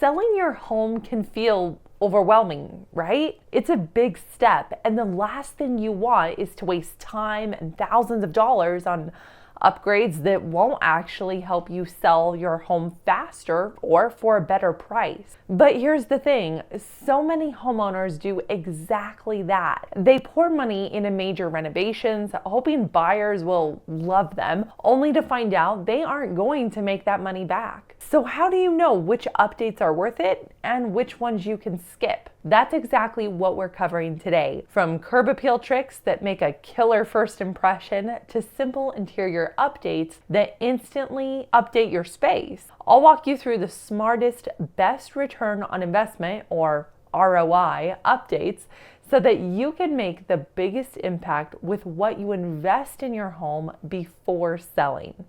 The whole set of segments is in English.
Selling your home can feel overwhelming, right? It's a big step, and the last thing you want is to waste time and thousands of dollars on upgrades that won't actually help you sell your home faster or for a better price. But here's the thing, so many homeowners do exactly that. They pour money into major renovations, hoping buyers will love them, only to find out they aren't going to make that money back. So how do you know which updates are worth it and which ones you can skip? That's exactly what we're covering today. From curb appeal tricks that make a killer first impression to simple interior updates that instantly update your space. I'll walk you through the smartest, best return on investment, or ROI, updates so that you can make the biggest impact with what you invest in your home before selling.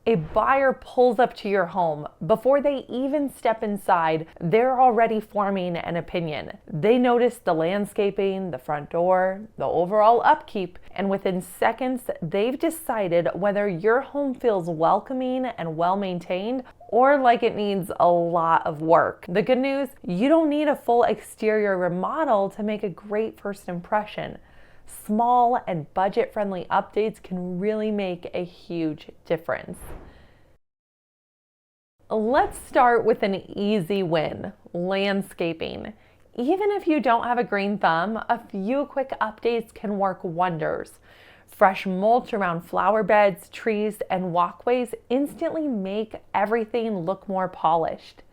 A buyer pulls up to your home. Before they even step inside, they're already forming an opinion. They notice the landscaping, the front door, the overall upkeep, and within seconds, they've decided whether your home feels welcoming and well-maintained or like it needs a lot of work. The good news, you don't need a full exterior remodel to make a great first impression. Small and budget-friendly updates can really make a huge difference. Let's start with an easy win, landscaping. Even if you don't have a green thumb, a few quick updates can work wonders. Fresh mulch around flower beds, trees, and walkways instantly make everything look more polished.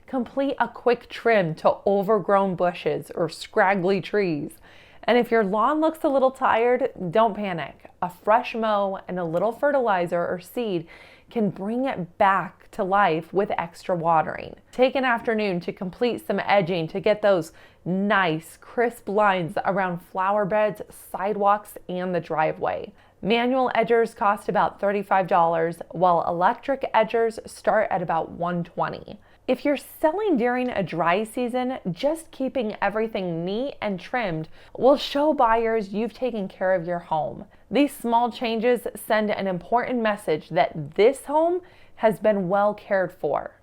Complete a quick trim to overgrown bushes or scraggly trees. And if your lawn looks a little tired, don't panic. A fresh mow and a little fertilizer or seed can bring it back to life with extra watering. Take an afternoon to complete some edging to get those nice, crisp lines around flower beds, sidewalks, and the driveway. Manual edgers cost about $35, while electric edgers start at about $120. If you're selling during a dry season, just keeping everything neat and trimmed will show buyers you've taken care of your home. These small changes send an important message that this home has been well cared for.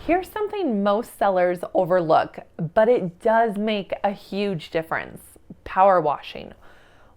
Here's something most sellers overlook, but it does make a huge difference: power washing.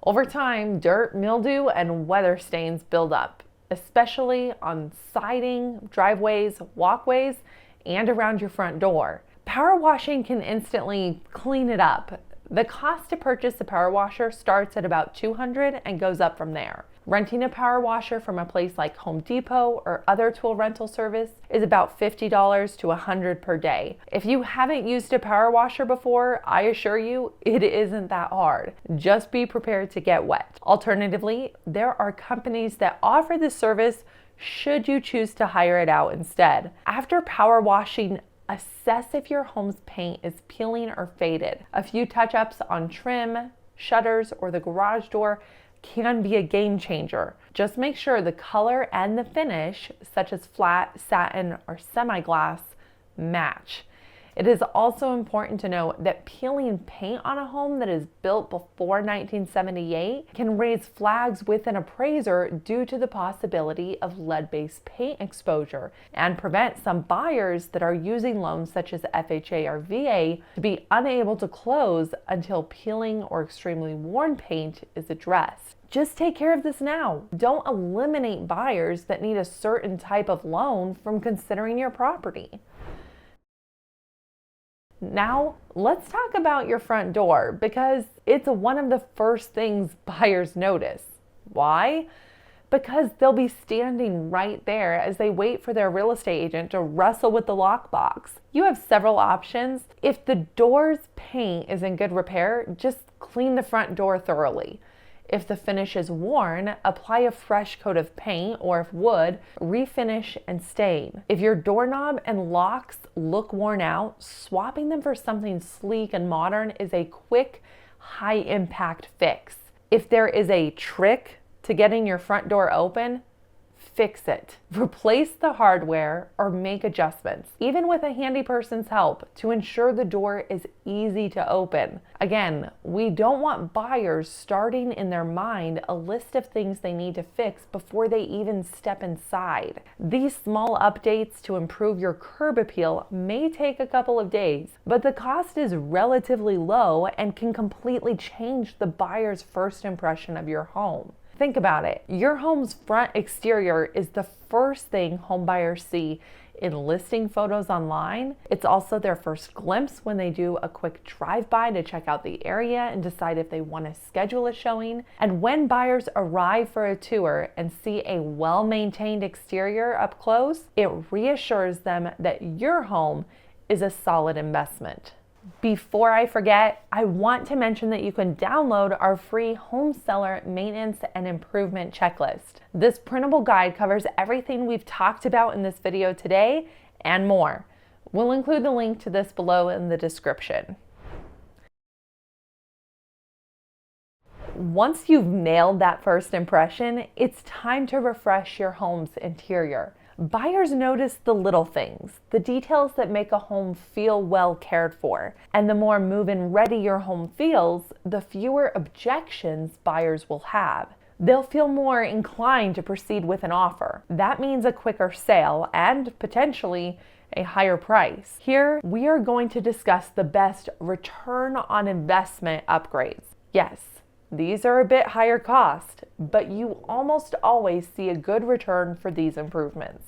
Over time, dirt, mildew, and weather stains build up, especially on siding, driveways, walkways, and around your front door. Power washing can instantly clean it up. The cost to purchase a power washer starts at about $200 and goes up from there. Renting a power washer from a place like Home Depot or other tool rental service is about $50 to $100 per day. If you haven't used a power washer before, I assure you it isn't that hard. Just be prepared to get wet. Alternatively, there are companies that offer this service should you choose to hire it out instead. After power washing, assess if your home's paint is peeling or faded. A few touch-ups on trim, shutters, or the garage door can be a game changer. Just make sure the color and the finish, such as flat, satin, or semi-gloss, match. It is also important to note that peeling paint on a home that is built before 1978 can raise flags with an appraiser due to the possibility of lead-based paint exposure and prevent some buyers that are using loans such as FHA or VA to be unable to close until peeling or extremely worn paint is addressed. Just take care of this now. Don't eliminate buyers that need a certain type of loan from considering your property. Now, let's talk about your front door because it's one of the first things buyers notice. Why? Because they'll be standing right there as they wait for their real estate agent to wrestle with the lockbox. You have several options. If the door's paint is in good repair, just clean the front door thoroughly. If the finish is worn, apply a fresh coat of paint, or if wood, refinish and stain. If your doorknob and locks look worn out, swapping them for something sleek and modern is a quick, high-impact fix. If there is a trick to getting your front door open, fix it, replace the hardware, or make adjustments, even with a handy person's help, to ensure the door is easy to open. Again, we don't want buyers starting in their mind a list of things they need to fix before they even step inside. These small updates to improve your curb appeal may take a couple of days, but the cost is relatively low and can completely change the buyer's first impression of your home. Think about it. Your home's front exterior is the first thing home buyers see in listing photos online. It's also their first glimpse when they do a quick drive-by to check out the area and decide if they want to schedule a showing. And when buyers arrive for a tour and see a well-maintained exterior up close, it reassures them that your home is a solid investment. Before I forget, I want to mention that you can download our free home seller maintenance and improvement checklist. This printable guide covers everything we've talked about in this video today and more. We'll include the link to this below in the description. Once you've nailed that first impression, it's time to refresh your home's interior. Buyers notice the little things, the details that make a home feel well cared for. And the more move-in ready your home feels, the fewer objections buyers will have. They'll feel more inclined to proceed with an offer. That means a quicker sale and potentially a higher price. Here, we are going to discuss the best return on investment upgrades. Yes, these are a bit higher cost, but you almost always see a good return for these improvements.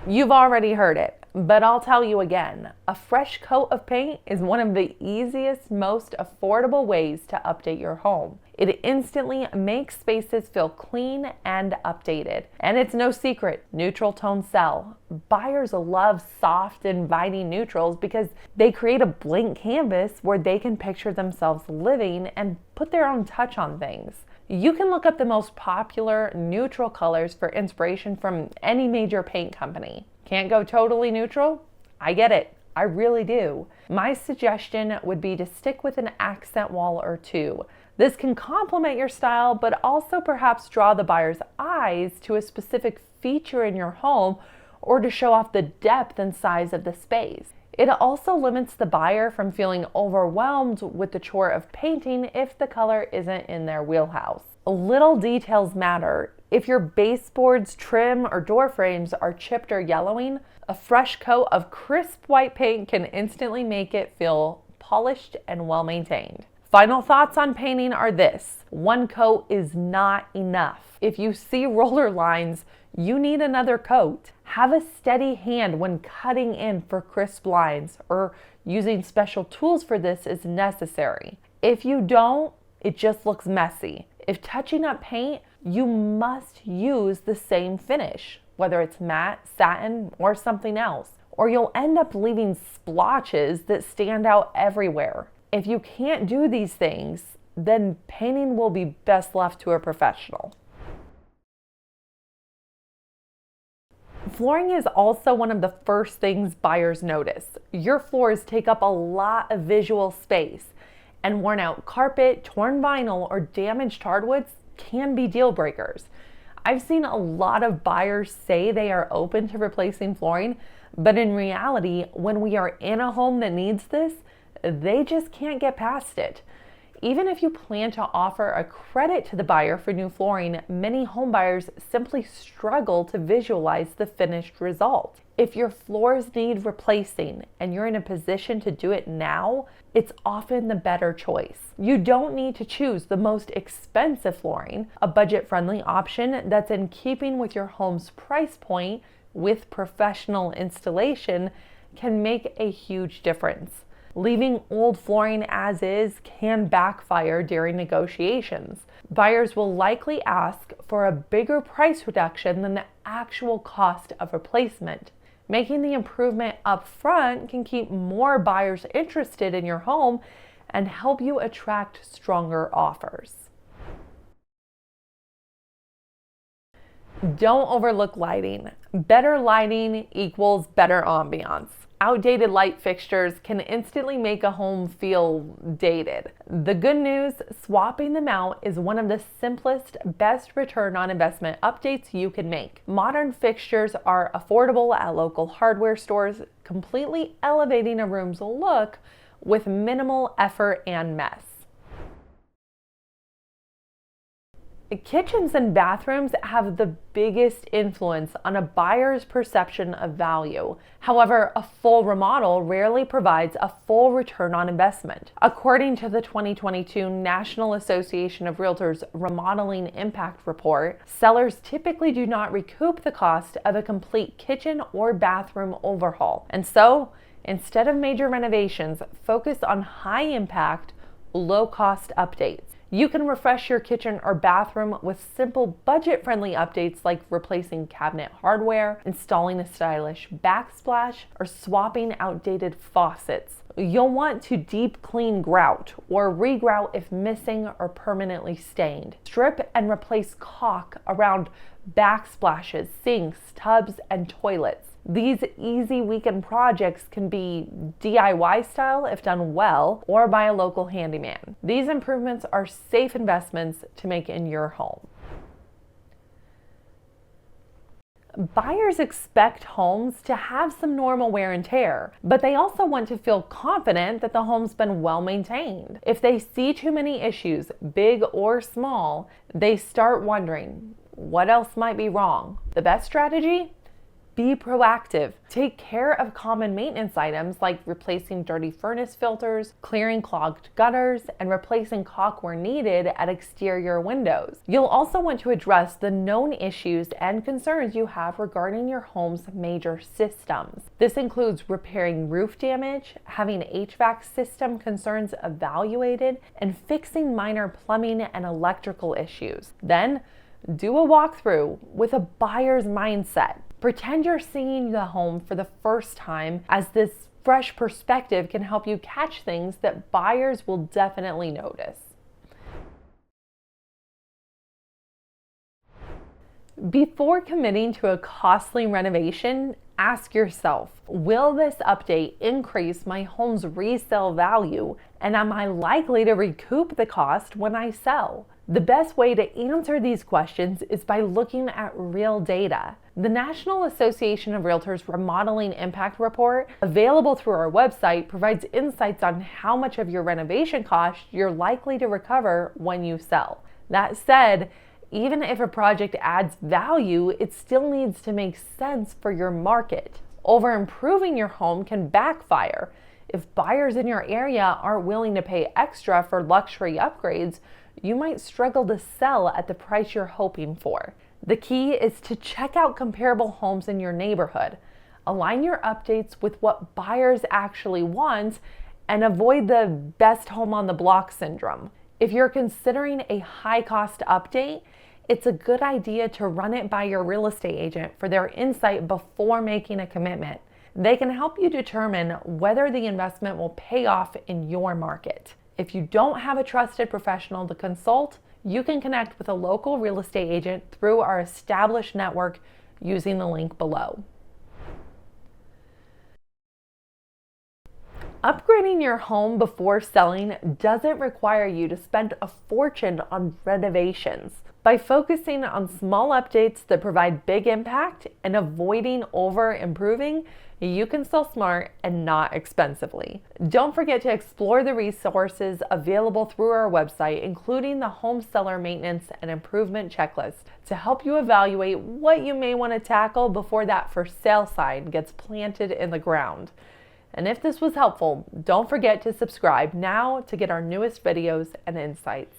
You've already heard it, but I'll tell you again. A fresh coat of paint is one of the easiest, most affordable ways to update your home. It instantly makes spaces feel clean and updated. And it's no secret, neutral tones sell. Buyers love soft, inviting neutrals because they create a blank canvas where they can picture themselves living and put their own touch on things. You can look up the most popular neutral colors for inspiration from any major paint company. Can't go totally neutral? I get it. I really do. My suggestion would be to stick with an accent wall or two. This can complement your style, but also perhaps draw the buyer's eyes to a specific feature in your home or to show off the depth and size of the space. It also limits the buyer from feeling overwhelmed with the chore of painting if the color isn't in their wheelhouse. Little details matter. If your baseboards, trim, or door frames are chipped or yellowing, a fresh coat of crisp white paint can instantly make it feel polished and well maintained. Final thoughts on painting are this: one coat is not enough. If you see roller lines, you need another coat. Have a steady hand when cutting in for crisp lines, or using special tools for this is necessary. If you don't, it just looks messy. If touching up paint, you must use the same finish, whether it's matte, satin, or something else, or you'll end up leaving splotches that stand out everywhere. If you can't do these things, then painting will be best left to a professional. Flooring is also one of the first things buyers notice. Your floors take up a lot of visual space, and worn out carpet, torn vinyl, or damaged hardwoods can be deal breakers. I've seen a lot of buyers say they are open to replacing flooring, but in reality, when we are in a home that needs this, they just can't get past it. Even if you plan to offer a credit to the buyer for new flooring, many homebuyers simply struggle to visualize the finished result. If your floors need replacing and you're in a position to do it now, it's often the better choice. You don't need to choose the most expensive flooring. A budget-friendly option that's in keeping with your home's price point with professional installation can make a huge difference. Leaving old flooring as is can backfire during negotiations. Buyers will likely ask for a bigger price reduction than the actual cost of replacement. Making the improvement up front can keep more buyers interested in your home and help you attract stronger offers. Don't overlook lighting. Better lighting equals better ambiance. outdated light fixtures can instantly make a home feel dated. The good news, swapping them out is one of the simplest, best return on investment updates you can make. Modern fixtures are affordable at local hardware stores, completely elevating a room's look with minimal effort and mess. Kitchens and bathrooms have the biggest influence on a buyer's perception of value. However, a full remodel rarely provides a full return on investment. According to the 2022 National Association of Realtors Remodeling Impact Report, sellers typically do not recoup the cost of a complete kitchen or bathroom overhaul. And so, instead of major renovations, focus on high-impact, low-cost updates. You can refresh your kitchen or bathroom with simple budget-friendly updates like replacing cabinet hardware, installing a stylish backsplash, or swapping outdated faucets. You'll want to deep clean grout or regrout if missing or permanently stained. Strip and replace caulk around backsplashes, sinks, tubs, and toilets. These easy weekend projects can be DIY style if done well, or by a local handyman. These improvements are safe investments to make in your home. Buyers expect homes to have some normal wear and tear, but they also want to feel confident that the home's been well maintained. If they see too many issues, big or small, they start wondering, what else might be wrong? The best strategy? Be proactive. Take care of common maintenance items like replacing dirty furnace filters, clearing clogged gutters, and replacing caulk where needed at exterior windows. You'll also want to address the known issues and concerns you have regarding your home's major systems. This includes repairing roof damage, having HVAC system concerns evaluated, and fixing minor plumbing and electrical issues. Then, do a walkthrough with a buyer's mindset. Pretend you're seeing the home for the first time, as this fresh perspective can help you catch things that buyers will definitely notice. Before committing to a costly renovation, ask yourself, will this update increase my home's resale value, and am I likely to recoup the cost when I sell? The best way to answer these questions is by looking at real data. The National Association of Realtors Remodeling Impact Report, available through our website, provides insights on how much of your renovation cost you're likely to recover when you sell. That said, even if a project adds value, it still needs to make sense for your market. Over improving your home can backfire. If buyers in your area aren't willing to pay extra for luxury upgrades, you might struggle to sell at the price you're hoping for. The key is to check out comparable homes in your neighborhood. Align your updates with what buyers actually want and avoid the best home on the block syndrome. If you're considering a high-cost update, it's a good idea to run it by your real estate agent for their insight before making a commitment. They can help you determine whether the investment will pay off in your market. If you don't have a trusted professional to consult, you can connect with a local real estate agent through our established network using the link below. Upgrading your home before selling doesn't require you to spend a fortune on renovations. By focusing on small updates that provide big impact and avoiding over-improving, you can sell smart and not expensively. Don't forget to explore the resources available through our website, including the home seller maintenance and improvement checklist, to help you evaluate what you may want to tackle before that for sale sign gets planted in the ground. And if this was helpful, don't forget to subscribe now to get our newest videos and insights.